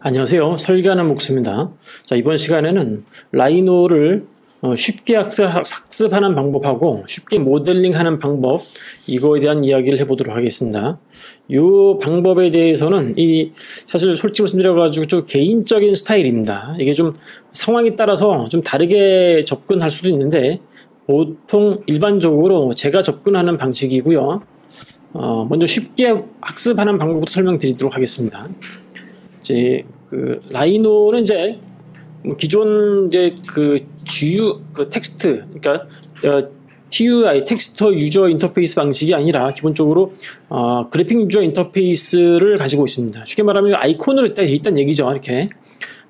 안녕하세요. 설계하는 목수입니다. 자, 이번 시간에는 라이노를 쉽게 학습하는 방법하고 쉽게 모델링하는 방법, 이거에 대한 이야기를 해보도록 하겠습니다. 이 방법에 대해서는 사실 솔직히 말씀드려가지고 좀 개인적인 스타일입니다. 이게 좀 상황에 따라서 좀 다르게 접근할 수도 있는데 보통 일반적으로 제가 접근하는 방식이고요. 먼저 쉽게 학습하는 방법부터 설명드리도록 하겠습니다. 라이노는 기존 GU 텍스트, 그러니까 TUI 텍스터 유저 인터페이스 방식이 아니라 기본적으로 그래픽 유저 인터페이스를 가지고 있습니다. 쉽게 말하면 아이콘으로 있단 얘기죠. 이렇게.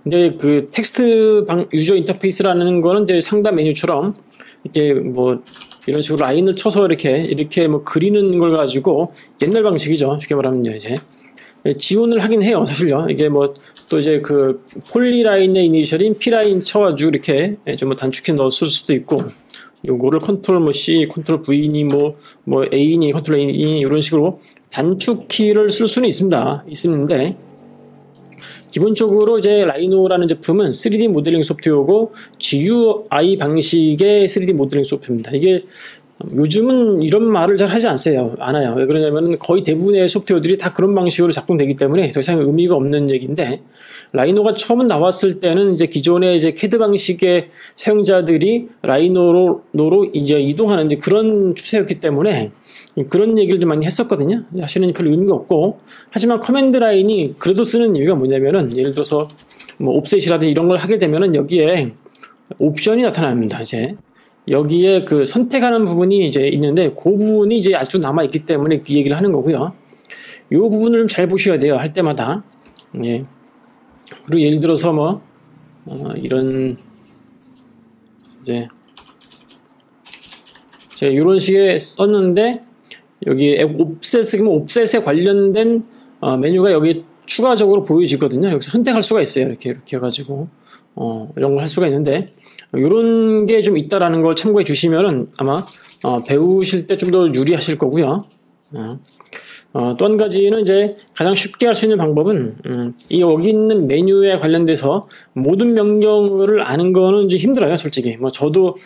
근데 그 텍스트 유저 인터페이스라는 거는 이제 상단 메뉴처럼 이렇게 뭐 이런 식으로 라인을 쳐서 이렇게 뭐 그리는 걸 가지고 옛날 방식이죠. 쉽게 말하면요, 이제. 지원을 하긴 해요, 사실요. 이게 뭐, 또 이제 그, 폴리라인의 이니셜인 P라인 쳐가지고 이렇게 좀 단축해 넣었을 수도 있고, 요거를 컨트롤 뭐 C, 컨트롤 V니 뭐 A니, 컨트롤 A니, 이런 식으로 단축키를 쓸 수는 있는데, 기본적으로 이제 라이노라는 제품은 3D 모델링 소프트웨어고, GUI 방식의 3D 모델링 소프트웨어입니다. 이게, 요즘은 이런 말을 잘 하지 않아요. 왜 그러냐면 거의 대부분의 소프트웨어들이 다 그런 방식으로 작동되기 때문에 더 이상 의미가 없는 얘기인데, 라이노가 처음 나왔을 때는 이제 기존의 CAD 방식의 사용자들이 라이노로 이제 이동하는 이제 그런 추세였기 때문에 그런 얘기를 좀 많이 했었거든요. 사실은 별 의미가 없고, 하지만 커맨드 라인이 그래도 쓰는 이유가 뭐냐면은, 예를 들어서 뭐 옵셋이라든지 이런 걸 하게 되면은 여기에 옵션이 나타납니다. 이제 여기에 그 선택하는 부분이 이제 있는데 그 부분이 이제 아직도 남아있기 때문에 그 얘기를 하는 거고요. 이 부분을 잘 보셔야 돼요. 할 때마다. 예. 그리고 예를 들어서 뭐 이런 이제 제가 이런 식의 썼는데 여기 옵셋에 관련된 메뉴가 여기 추가적으로 보여지거든요. 여기서 선택할 수가 있어요. 이렇게 해가지고 이런 걸 할 수가 있는데, 요런 게 좀 있다라는 걸 참고해 주시면은 아마 배우실 때 좀 더 유리하실 거고요. 또 한 가지는 이제 가장 쉽게 할 수 있는 방법은 여기 있는 메뉴에 관련돼서 모든 명령어를 아는 거는 좀 힘들어요, 솔직히. 뭐 저도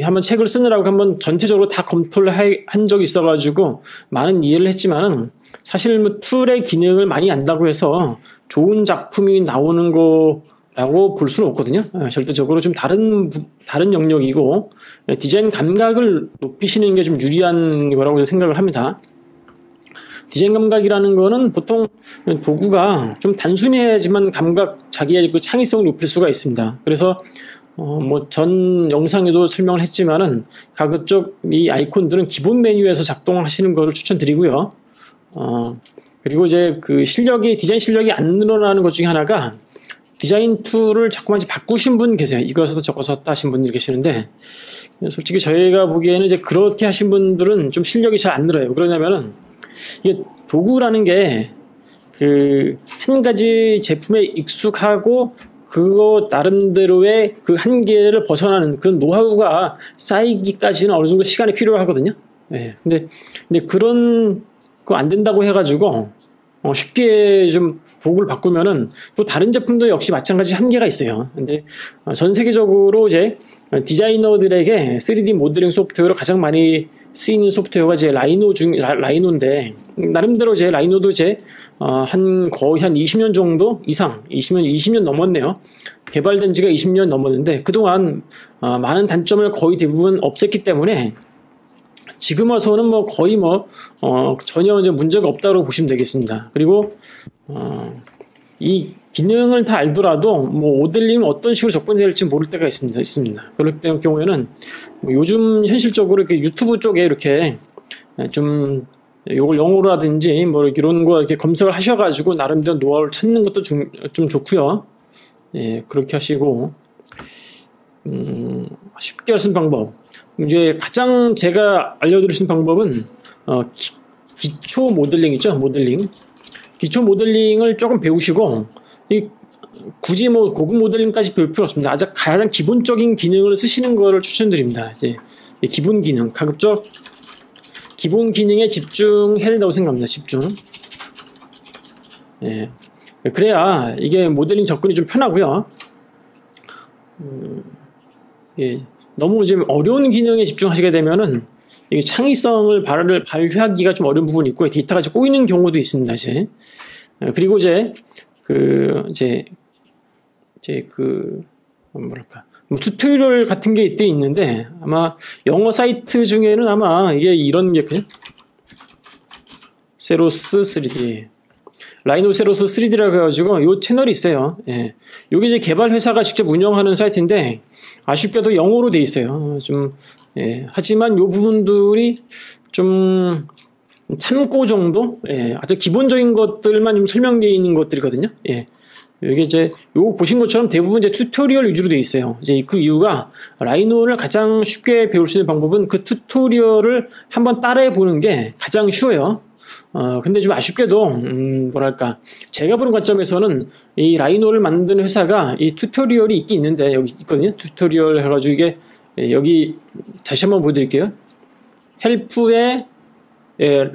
한번 책을 쓰느라고 한번 전체적으로 다 검토를 한 적이 있어가지고 많은 이해를 했지만은, 사실 뭐 툴의 기능을 많이 안다고 해서 좋은 작품이 나오는 거라고 볼 수는 없거든요. 절대적으로 좀 다른 영역이고, 디자인 감각을 높이시는 게 좀 유리한 거라고 생각을 합니다. 디자인 감각이라는 거는 보통 도구가 좀 단순해야지만 자기의 그 창의성을 높일 수가 있습니다. 그래서 뭐 전 영상에도 설명을 했지만은 가급적 이 아이콘들은 기본 메뉴에서 작동하시는 것을 추천드리고요. 그리고 이제 디자인 실력이 안 늘어나는 것 중에 하나가, 디자인 툴을 자꾸만 바꾸신 분 계세요. 이거 써서 저거 썼다 하신 분들이 계시는데, 솔직히 저희가 보기에는 이제 그렇게 하신 분들은 좀 실력이 잘 안 늘어요. 그러냐면은, 이게 도구라는 게 한 가지 제품에 익숙하고 그거 나름대로의 그 한계를 벗어나는 그 노하우가 쌓이기까지는 어느 정도 시간이 필요하거든요. 예. 근데 그런 거 안 된다고 해가지고 쉽게 좀 도구를 바꾸면은 또 다른 제품도 역시 마찬가지 한계가 있어요. 근데 전 세계적으로 이제 디자이너들에게 3D 모델링 소프트웨어로 가장 많이 쓰이는 소프트웨어가 이제 라이노인데, 나름대로 이제 라이노도 이제 거의 한 20년 정도 이상, 20년 넘었네요. 개발된 지가 20년 넘었는데, 그동안 많은 단점을 거의 대부분 없앴기 때문에 지금 와서는 뭐 거의 전혀 이제 문제가 없다고 보시면 되겠습니다. 그리고 이 기능을 다 알더라도 모델링을 어떤 식으로 접근해야 할지 모를 때가 있습니다. 그럴 경우에는 요즘 현실적으로 이렇게 유튜브 쪽에 이렇게 좀 요걸 영어로라든지 뭐 이런 거 이렇게 검색을 하셔가지고 나름대로 노하우를 찾는 것도 좀 좋고요. 예, 그렇게 하시고, 쉽게 할 수 있는 방법. 이제 가장 제가 알려드릴 수 있는 방법은 기초 모델링 있죠, 모델링. 기초 모델링을 조금 배우시고, 굳이 뭐 고급 모델링까지 배울 필요 없습니다. 가장 기본적인 기능을 쓰시는 거를 추천드립니다. 이제 기본 기능, 가급적 기본 기능에 집중해야 된다고 생각합니다. 집중. 예. 그래야 이게 모델링 접근이 좀 편하고요. 예, 너무 지금 어려운 기능에 집중하시게 되면은 이게 창의성을 발휘하기가 좀 어려운 부분이 있고 데이터가 이제 꼬이는 경우도 있습니다. 이제 그리고 이제 뭐랄까 뭐 튜토리얼 같은 게 이때 있는데 아마 영어 사이트 중에는 아마 이게 이런 게 세로스 3D 라이노세로스 3D라고 해가지고 요 채널이 있어요. 예. 요게 이제 개발 회사가 직접 운영하는 사이트인데 아쉽게도 영어로 돼 있어요. 좀 예. 하지만 요 부분들이 좀 참고 정도, 예. 아주 기본적인 것들만 좀 설명되어 있는 것들이거든요. 예. 이게 이제 요거 보신 것처럼 대부분 이제 튜토리얼 위주로 돼 있어요. 이제 그 이유가 라이노를 가장 쉽게 배울 수 있는 방법은 그 튜토리얼을 한번 따라해 보는 게 가장 쉬워요. 근데 좀 아쉽게도, 뭐랄까. 제가 보는 관점에서는 이 라이노를 만든 회사가 이 튜토리얼이 있긴 있는데, 여기 있거든요. 튜토리얼 해가지고 이게, 여기, 다시 한번 보여드릴게요. 헬프에,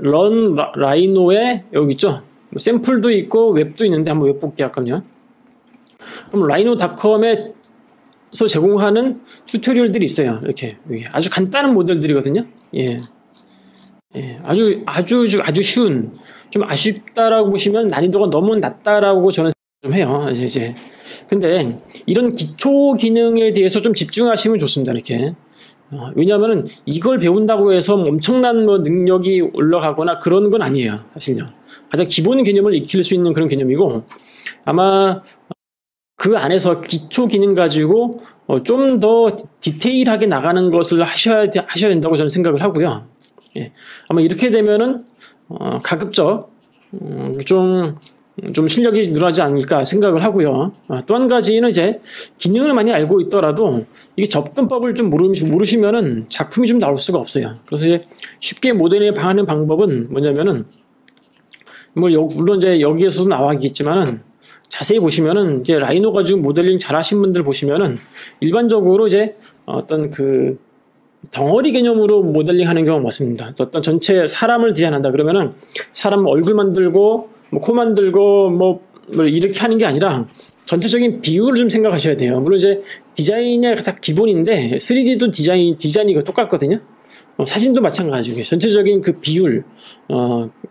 런 라이노에, 여기 있죠. 샘플도 있고, 웹도 있는데, 한번 웹 볼게요. 잠깐만요. 그럼 라이노닷컴에서 제공하는 튜토리얼들이 있어요. 이렇게. 아주 간단한 모델들이거든요. 예. 예, 아주 쉬운, 좀 아쉽다라고 보시면 난이도가 너무 낮다라고 저는 좀 해요. 이제. 근데 이런 기초 기능에 대해서 좀 집중하시면 좋습니다. 이렇게. 왜냐하면은 이걸 배운다고 해서 엄청난 뭐 능력이 올라가거나 그런 건 아니에요. 사실요. 가장 기본 개념을 익힐 수 있는 그런 개념이고 아마 그 안에서 기초 기능 가지고 좀 더 디테일하게 나가는 것을 하셔야 된다고 저는 생각을 하고요. 예. 아마 이렇게 되면은, 가급적, 좀 실력이 늘어나지 않을까 생각을 하고요. 또 한 가지는 이제, 기능을 많이 알고 있더라도, 이게 접근법을 좀 모르시면은 작품이 좀 나올 수가 없어요. 그래서 이제 쉽게 모델링에 방하는 방법은 뭐냐면은, 물론 이제 여기에서도 나와있겠지만은, 자세히 보시면은, 이제 라이노 가지고 모델링 잘 하신 분들 보시면은, 일반적으로 이제 어떤 덩어리 개념으로 모델링 하는 경우가 많습니다. 어떤 전체 사람을 디자인한다 그러면은 사람 얼굴 만들고 뭐 코 만들고 뭐 이렇게 하는 게 아니라 전체적인 비율을 좀 생각하셔야 돼요. 물론 이제 디자인이 가장 기본인데 3D도 디자인이 똑같거든요. 사진도 마찬가지고 전체적인 그 비율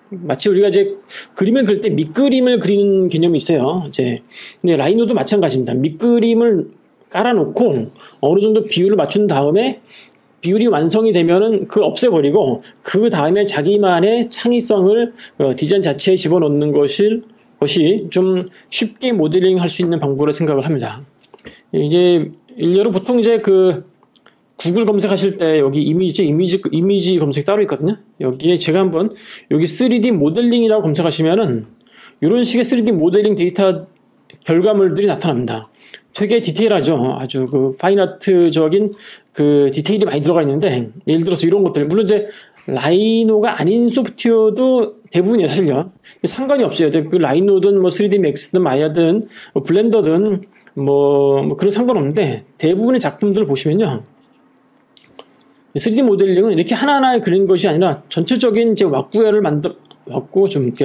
마치 우리가 이제 그림을 그릴 때 밑그림을 그리는 개념이 있어요. 이제 근데 라이노도 마찬가지입니다. 밑그림을 깔아놓고 어느 정도 비율을 맞춘 다음에 비율이 완성이 되면은 그걸 없애버리고 그 다음에 자기만의 창의성을 디자인 자체에 집어넣는 것이 좀 쉽게 모델링 할 수 있는 방법으로 생각을 합니다. 이제 일례로 보통 이제 구글 검색하실 때 여기 이미지 검색 따로 있거든요. 여기에 제가 한번 여기 3D 모델링이라고 검색하시면은 이런 식의 3D 모델링 데이터 결과물들이 나타납니다. 되게 디테일하죠. 아주 파인아트적인 디테일이 많이 들어가 있는데, 예를 들어서 이런 것들. 물론 이제, 라이노가 아닌 소프트웨어도 대부분이에요, 사실요. 상관이 없어요. 그 라이노든, 3D 맥스든, 마야든, 블렌더든, 그런 상관없는데, 대부분의 작품들을 보시면요. 3D 모델링은 이렇게 하나하나 그린 것이 아니라, 전체적인 이제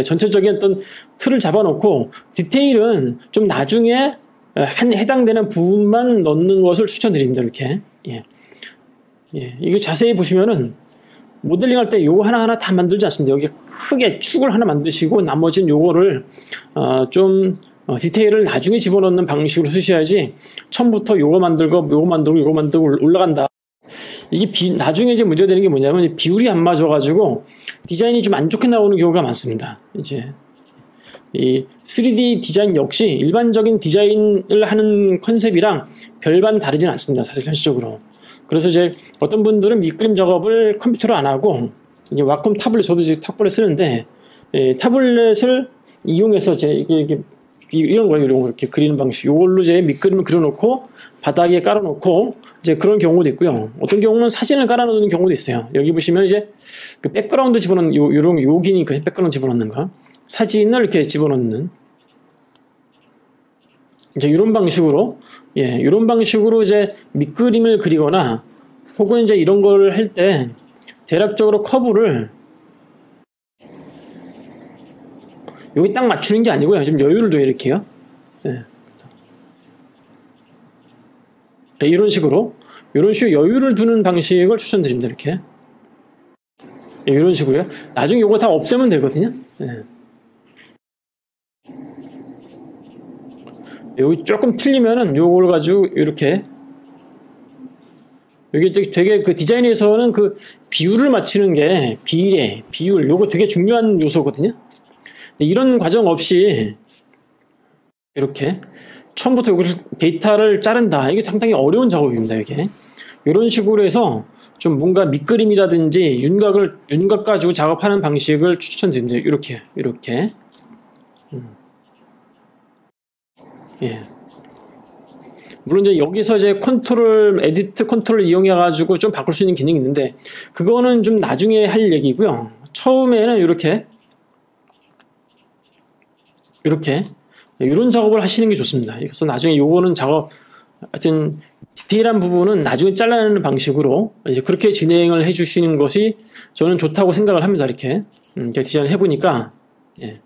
전체적인 어떤 틀을 잡아놓고, 디테일은 좀 나중에 해당되는 부분만 넣는 것을 추천드립니다. 이렇게. 예. 이거 자세히 보시면은 모델링 할 때 요거 하나하나 다 만들지 않습니다. 여기 크게 축을 하나 만드시고 나머지는 요거를 좀 디테일을 나중에 집어넣는 방식으로 쓰셔야지 처음부터 요거 만들고 올라간다. 이게 나중에 이제 문제가 되는 게 뭐냐면 비율이 안 맞아가지고 디자인이 좀 안 좋게 나오는 경우가 많습니다. 이제 이 3D 디자인 역시 일반적인 디자인을 하는 컨셉이랑 별반 다르진 않습니다. 사실 현실적으로. 그래서 이제 어떤 분들은 밑그림 작업을 컴퓨터로 안 하고 이제 와콤 타블렛, 저도 이제 타블렛 쓰는데 타블렛을 이용해서 이런 거예요. 이렇게 그리는 방식. 이걸로 이제 밑그림을 그려놓고 바닥에 깔아놓고 이제 그런 경우도 있고요. 어떤 경우는 사진을 깔아놓는 경우도 있어요. 여기 보시면 이제 백그라운드 집어넣는 요 기니까 백그라운드 집어넣는 거. 사진을 이렇게 집어넣는 이제 이런 방식으로 이제 밑그림을 그리거나 혹은 이제 이런 걸 할 때 대략적으로 커브를 여기 딱 맞추는 게 아니고요. 좀 여유를 둬요, 이렇게요. 예. 예, 이런 식으로 여유를 두는 방식을 추천드립니다. 이렇게. 예, 이런 식으로요. 나중에 요거 다 없애면 되거든요. 예. 여기 조금 틀리면은 요걸 가지고 이렇게 여기 되게 그 디자인에서는 그 비율을 맞추는 게 비율 요거 되게 중요한 요소거든요. 이런 과정 없이 이렇게 처음부터 여기서 데이터를 자른다. 이게 상당히 어려운 작업입니다. 이게 이런 식으로 해서 좀 뭔가 밑그림이라든지 윤곽 가지고 작업하는 방식을 추천드립니다. 이렇게. 예. 물론 이제 여기서 이제 에디트 컨트롤을 이용해가지고 좀 바꿀 수 있는 기능이 있는데, 그거는 좀 나중에 할 얘기고요. 처음에는 이렇게 이런 작업을 하시는 게 좋습니다. 그래서 나중에 요거는 하여튼 디테일한 부분은 나중에 잘라내는 방식으로 이제 그렇게 진행을 해주시는 것이 저는 좋다고 생각을 합니다. 이렇게 디자인을 해보니까. 예.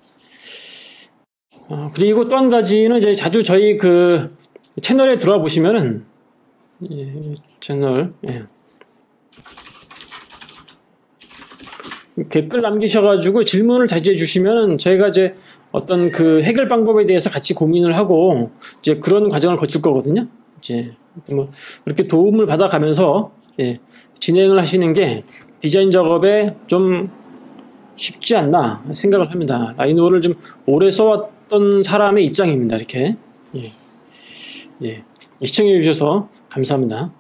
그리고 또 한 가지는 이제 자주 저희 그 채널에 들어와 보시면은 채널 댓글 남기셔가지고 질문을 자주 해주시면 저희가 이제 어떤 그 해결 방법에 대해서 같이 고민을 하고 이제 그런 과정을 거칠 거거든요. 이제 뭐 이렇게 도움을 받아가면서 진행을 하시는 게 디자인 작업에 좀 쉽지 않나 생각을 합니다. 라이노를 좀 오래 써왔던 사람의 입장입니다. 이렇게. 시청해 주셔서 감사합니다.